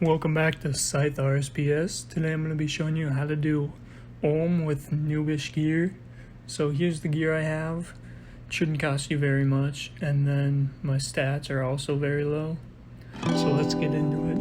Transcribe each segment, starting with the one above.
Welcome back to Scythe RSPS. Today I'm going to be showing you how to do Olm with noobish gear. So here's the gear I have. It shouldn't cost you very much, and then my stats are also very low. So let's get into it.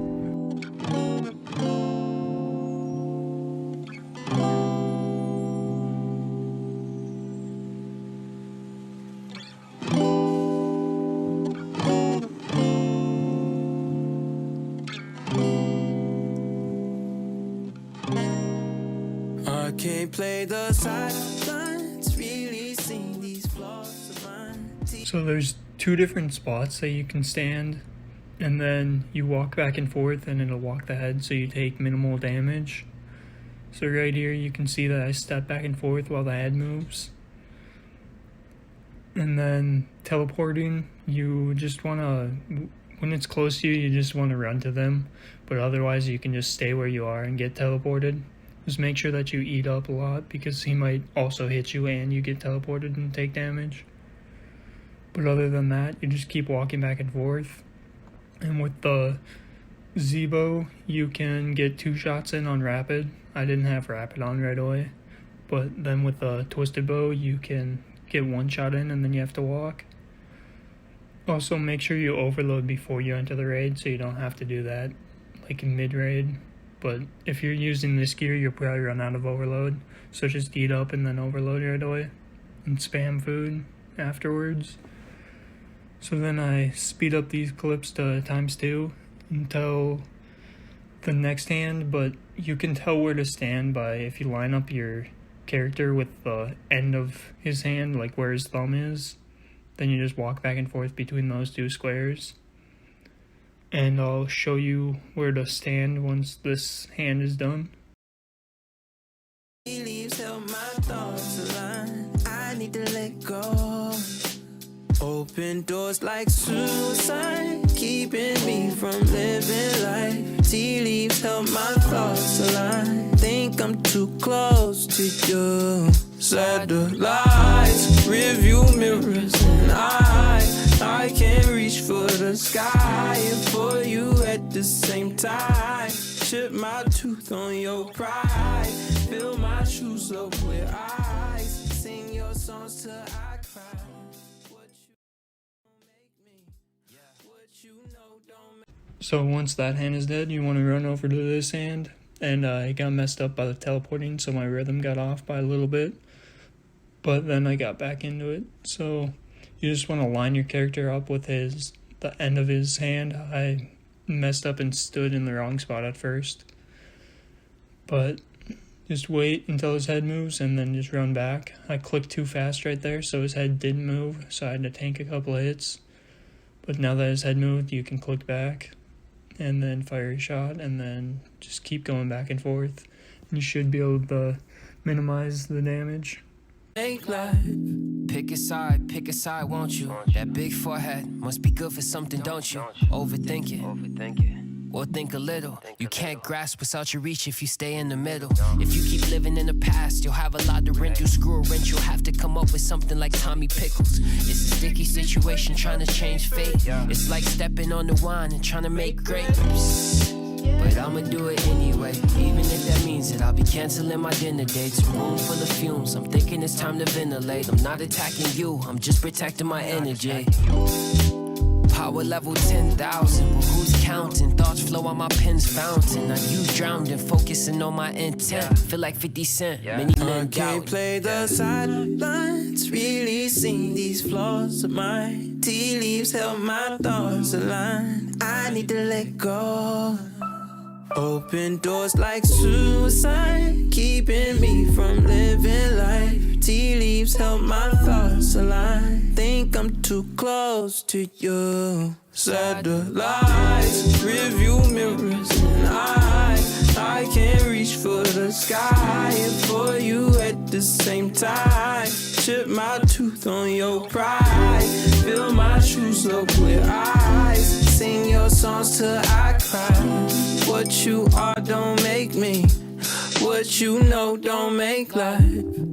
Can't play the sidelines, really seen these flaws of mine. So there's two different spots that you can stand, and then you walk back and forth and it'll walk the head so you take minimal damage. So right here you can see that I step back and forth while the head moves. And then teleporting, you just want to, when it's close to you, you just want to run to them, but otherwise you can just stay where you are and get teleported. Just make sure that you eat up a lot, because he might also hit you and you get teleported and take damage. But other than that, you just keep walking back and forth. And with the Z-bow, you can get 2 shots in on rapid. I didn't have rapid on right away. But then with the twisted bow, you can get 1 shot in and then you have to walk. Also, make sure you overload before you enter the raid, so you don't have to do that like in mid-raid. But if you're using this gear, you'll probably run out of overload. So just eat up and then overload right away. And spam food afterwards. So then I speed up these clips to ×2 until the next hand. But you can tell where to stand by if you line up your character with the end of his hand, like where his thumb is. Then you just walk back and forth between those 2 squares. And I'll show you where to stand once this hand is done. Leaves help my thoughts align. I need to let go. Open doors like suicide, keeping me from living life. Tea leaves help my thoughts align. Think I'm too close to you. Satellites, rearview mirrors, and I can't reach for the sky and for you at the same time. Chip my tooth on your pride, fill my shoes up with ice, sing your songs till I cry. What you make me, what you know don't make. So once that hand is dead, you want to run over to this hand. And it got messed up by the teleporting, so my rhythm got off by a little bit. But then I got back into it. So you just want to line your character up with the end of his hand. I messed up and stood in the wrong spot at first. But just wait until his head moves and then just run back. I clicked too fast right there, so his head didn't move, so I had to tank a couple of hits. But now that his head moved, you can click back and then fire a shot, and then just keep going back and forth. You should be able to minimize the damage. Pick a side, won't you? That big forehead must be good for something, don't you? Overthink it. Or think a little. You can't grasp what's out your reach if you stay in the middle. If you keep living in the past, you'll have a lot to rent. You screw a wrench, you'll have to come up with something like Tommy Pickles. It's a sticky situation trying to change fate. It's like stepping on the wine and trying to make grapes. But I'ma do it anyway, even if that means that I'll be canceling my dinner dates. Room full of fumes, I'm thinking it's time to ventilate. I'm not attacking you, I'm just protecting my energy. Power level 10,000, but who's counting? Thoughts flow on my pen's fountain. Now you drowned in focusing on my intent. Feel like 50 Cent, many men can't play the sidelines, really seen these flaws of mine. Tea leaves help my thoughts align. I need to let go. Open doors like suicide, keeping me from living life. Tea leaves help my thoughts align. Think I'm too close to you. Satellites, rearview mirrors, and I can't reach for the sky and for you at the same time. Chip my tooth on your pride, fill my shoes up with ice, sing your songs till I cry. What you are don't make me, what but you know don't make life.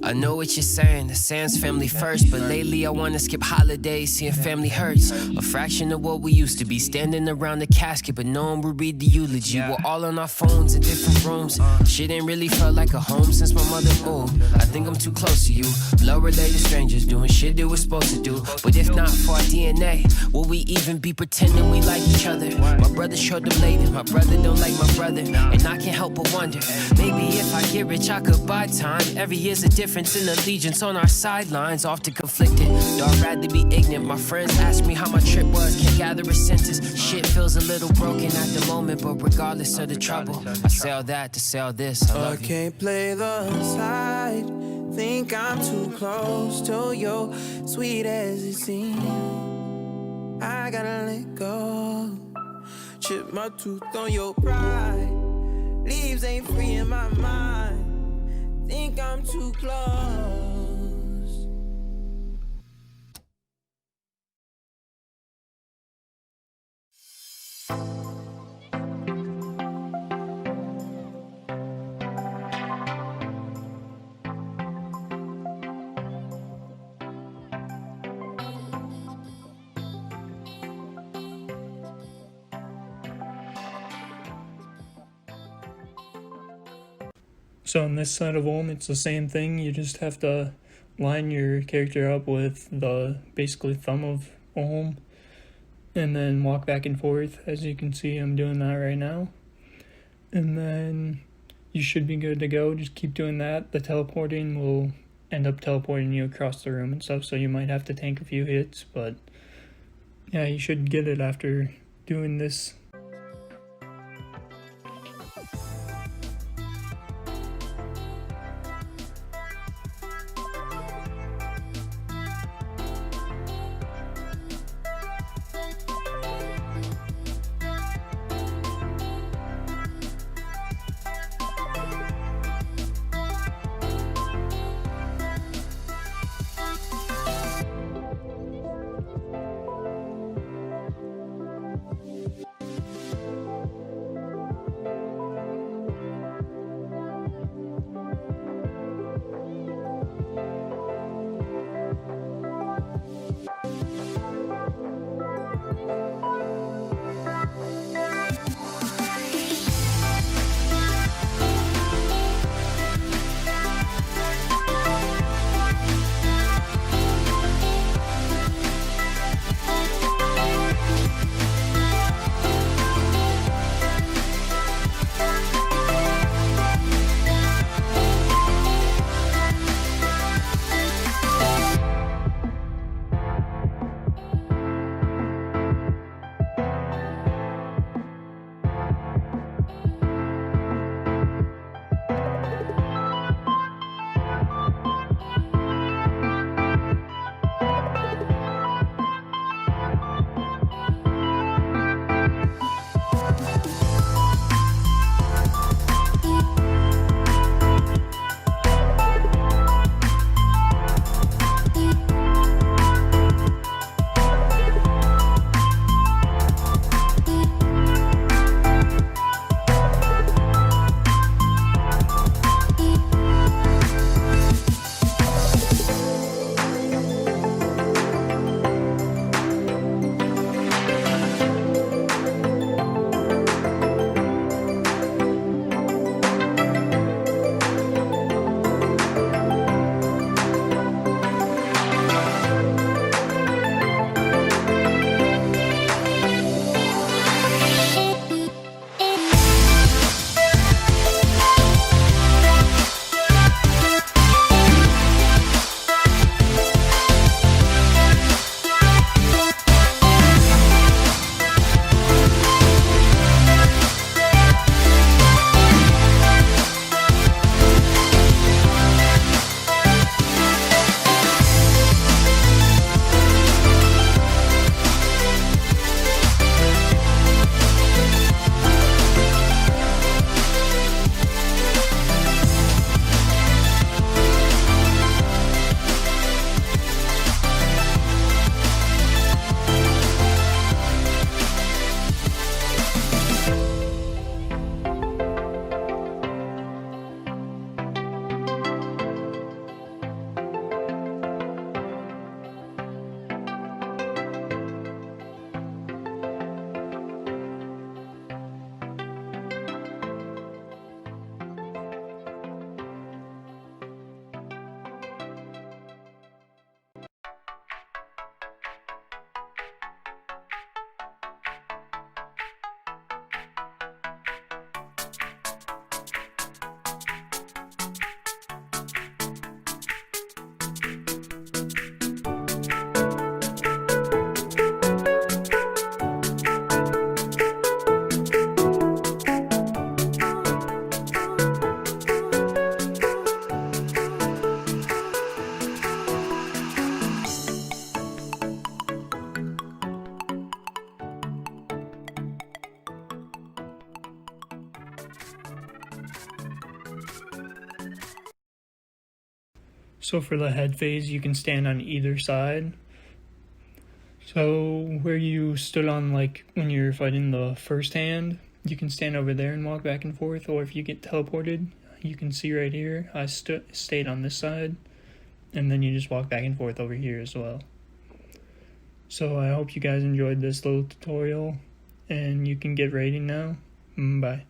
I know what you're saying, the Sands family first, but lately I wanna skip holidays, seeing family hurts. A fraction of what we used to be, standing around the casket, but no one would read the eulogy. We're all on our phones in different rooms. Shit ain't really felt like a home since my mother moved. I think I'm too close to you, blood related strangers doing shit that we're supposed to do. But if not for our DNA, will we even be pretending we like each other? My brother showed them later, my brother don't like my brother, and I can't help but wonder, maybe if I get rich I could buy time. Every year's a difference in allegiance on our sidelines, often conflicted. Though I'd rather be ignorant. My friends ask me how my trip was, can't gather a sentence. Shit feels a little broken at the moment, but regardless of the trouble, I say all that to say all this. I love you. Can't play the side. Think I'm too close to you, sweet as it seems. I gotta let go. Chip my tooth on your pride. Leaves ain't free in my mind. Think I'm too close. So in this side of Ulm, it's the same thing. You just have to line your character up with the basically thumb of Ulm and then walk back and forth. As you can see, I'm doing that right now. And then you should be good to go. Just keep doing that. The teleporting will end up teleporting you across the room and stuff, so you might have to tank a few hits, but yeah, you should get it after doing this. So for the head phase, you can stand on either side. So where you stood on, like, when you're fighting the first hand, you can stand over there and walk back and forth, or if you get teleported, you can see right here, I stayed on this side, and then you just walk back and forth over here as well. So I hope you guys enjoyed this little tutorial, and you can get raiding now. Bye.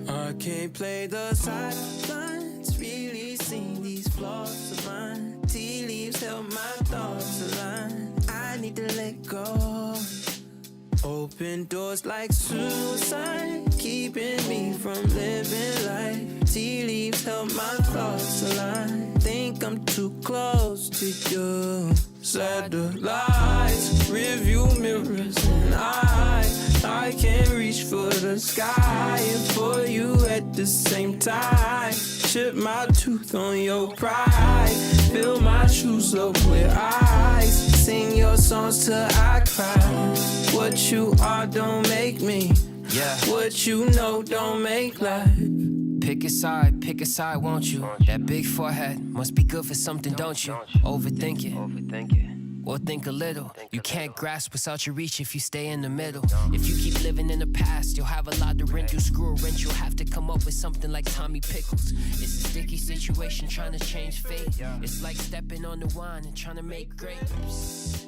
I can't play the sidelines, really seen these flaws of mine. Tea leaves help my thoughts align. I need to let go. Open doors like suicide, keeping me from living life. Tea leaves help my thoughts align. Think I'm too close to you. Satellites, rearview mirrors, and I can't reach for the sky and for you at the same time. Chip my tooth on your pride, fill my shoes up with ice, sing your songs till I cry. What you are don't make me, what you know don't make life. Pick a side, won't you? That big forehead must be good for something, don't you? Overthink it. Or think a little. You can't grasp what's out your reach if you stay in the middle. If you keep living in the past, you'll have a lot to rent. You screw a wrench, you'll have to come up with something like Tommy Pickles. It's a sticky situation trying to change fate. It's like stepping on the wine and trying to make grapes.